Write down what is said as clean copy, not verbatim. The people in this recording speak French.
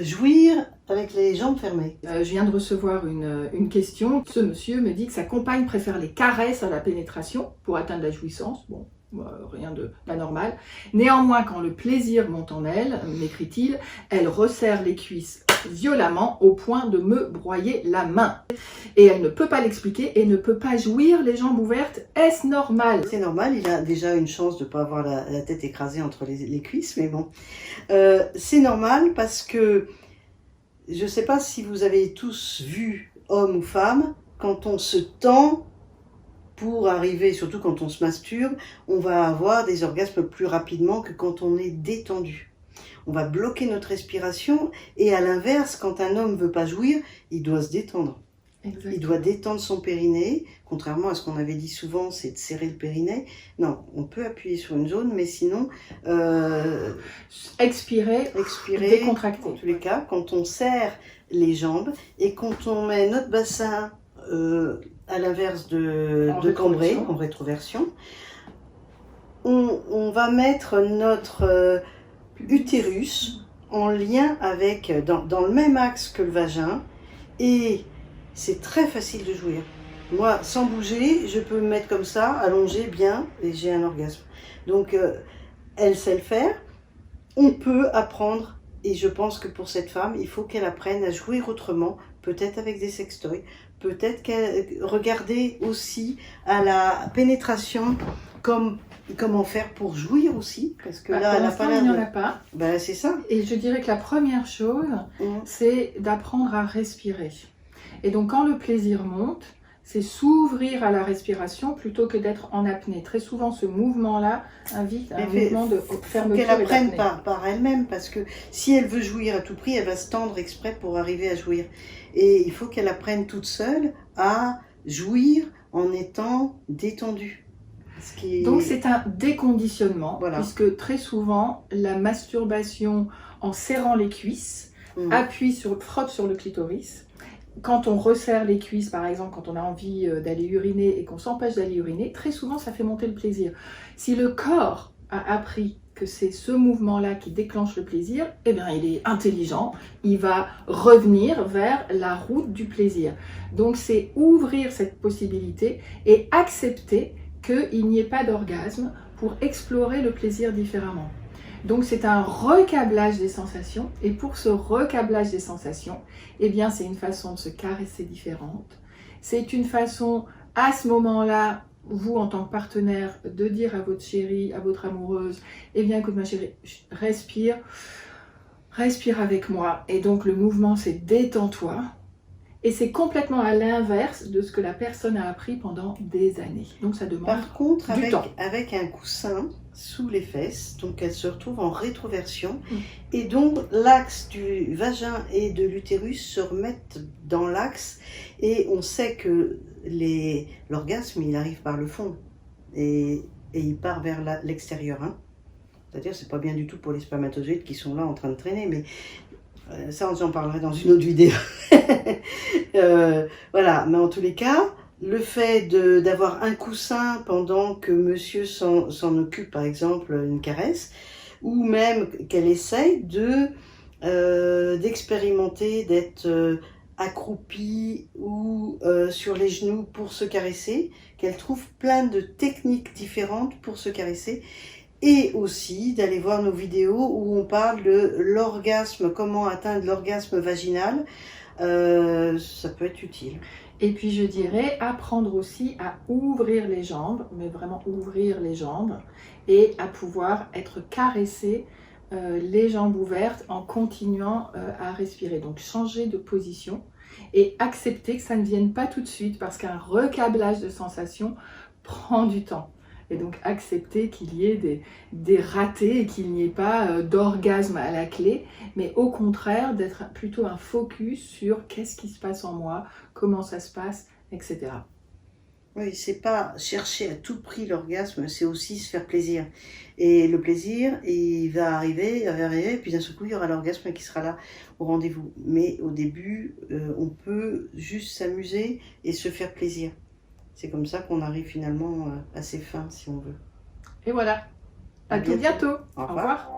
jouir avec les jambes fermées. Je viens de recevoir une question. Ce monsieur me dit que sa compagne préfère les caresses à la pénétration pour atteindre la jouissance. Bon, rien de d'anormal. Néanmoins, quand le plaisir monte en elle, m'écrit-il, elle resserre les cuisses violemment au point de me broyer la main. Et elle ne peut pas l'expliquer et ne peut pas jouir les jambes ouvertes. Est-ce normal? C'est normal, il a déjà une chance de ne pas avoir la tête écrasée entre les cuisses, mais bon. C'est normal parce que, je ne sais pas si vous avez tous vu, hommes ou femmes, quand on se tend pour arriver, surtout quand on se masturbe, on va avoir des orgasmes plus rapidement que quand on est détendu. On va bloquer notre respiration et à l'inverse, quand un homme ne veut pas jouir, il doit se détendre. Exactement. Il doit détendre son périnée, contrairement à ce qu'on avait dit souvent, c'est de serrer le périnée. Non, on peut appuyer sur une zone, mais sinon... expirer, décontracter. En tous les cas, quand on serre les jambes et quand on met notre bassin à l'inverse de cambré, en rétroversion, on va mettre notre utérus en lien avec, dans le même axe que le vagin, et c'est très facile de jouir. Moi, sans bouger, je peux me mettre comme ça, allongé bien, et j'ai un orgasme. Donc, elle sait le faire. On peut apprendre, et je pense que pour cette femme, il faut qu'elle apprenne à jouir autrement, peut-être avec des sextoys, peut-être qu'elle regarder aussi à la pénétration comment faire pour jouir aussi, parce que là, elle n'a pas il n'y en a pas. Ben, c'est ça. Et je dirais que la première chose, c'est d'apprendre à respirer. Et donc, quand le plaisir monte, c'est s'ouvrir à la respiration plutôt que d'être en apnée. Très souvent, ce mouvement-là invite un mouvement de fermeture. Qu'elle apprenne par elle-même, parce que si elle veut jouir à tout prix, elle va se tendre exprès pour arriver à jouir. Et il faut qu'elle apprenne toute seule à jouir en étant détendue. Donc c'est un déconditionnement, voilà. Puisque très souvent, la masturbation en serrant les cuisses frotte sur le clitoris. Quand on resserre les cuisses, par exemple, quand on a envie d'aller uriner et qu'on s'empêche d'aller uriner, très souvent ça fait monter le plaisir. Si le corps a appris que c'est ce mouvement-là qui déclenche le plaisir, eh bien il est intelligent, il va revenir vers la route du plaisir. Donc c'est ouvrir cette possibilité et accepter qu'il n'y ait pas d'orgasme pour explorer le plaisir différemment. Donc c'est un recablage des sensations, et pour ce recablage des sensations, eh bien c'est une façon de se caresser différente. C'est une façon, à ce moment-là, vous en tant que partenaire, de dire à votre chérie, à votre amoureuse, eh bien écoute ma chérie, respire avec moi. Et donc le mouvement c'est détends-toi. Et c'est complètement à l'inverse de ce que la personne a appris pendant des années. Donc ça demande Par contre, du temps. avec un coussin sous les fesses, donc elle se retrouve en rétroversion, et donc l'axe du vagin et de l'utérus se remettent dans l'axe, et on sait que l'orgasme, il arrive par le fond, et il part vers l'extérieur. Hein. C'est-à-dire, c'est pas bien du tout pour les spermatozoïdes qui sont là en train de traîner, mais ça, j'en parlerai dans une autre vidéo. Voilà, mais en tous les cas, le fait d'avoir un coussin pendant que monsieur s'en occupe, par exemple, une caresse, ou même qu'elle essaye d'expérimenter, d'être accroupie ou sur les genoux pour se caresser, qu'elle trouve plein de techniques différentes pour se caresser. Et aussi d'aller voir nos vidéos où on parle de l'orgasme, comment atteindre l'orgasme vaginal, ça peut être utile. Et puis je dirais apprendre aussi à ouvrir les jambes, mais vraiment ouvrir les jambes, et à pouvoir être caressé les jambes ouvertes en continuant à respirer. Donc changer de position et accepter que ça ne vienne pas tout de suite, parce qu'un recablage de sensations prend du temps. Et donc accepter qu'il y ait des ratés et qu'il n'y ait pas d'orgasme à la clé, mais au contraire d'être plutôt un focus sur qu'est-ce qui se passe en moi, comment ça se passe, etc. Oui, c'est pas chercher à tout prix l'orgasme, c'est aussi se faire plaisir. Et le plaisir, il va arriver, et puis d'un seul coup, il y aura l'orgasme qui sera là au rendez-vous. Mais au début, on peut juste s'amuser et se faire plaisir. C'est comme ça qu'on arrive finalement à ses fins, si on veut. Et voilà. À tout bientôt. Au revoir.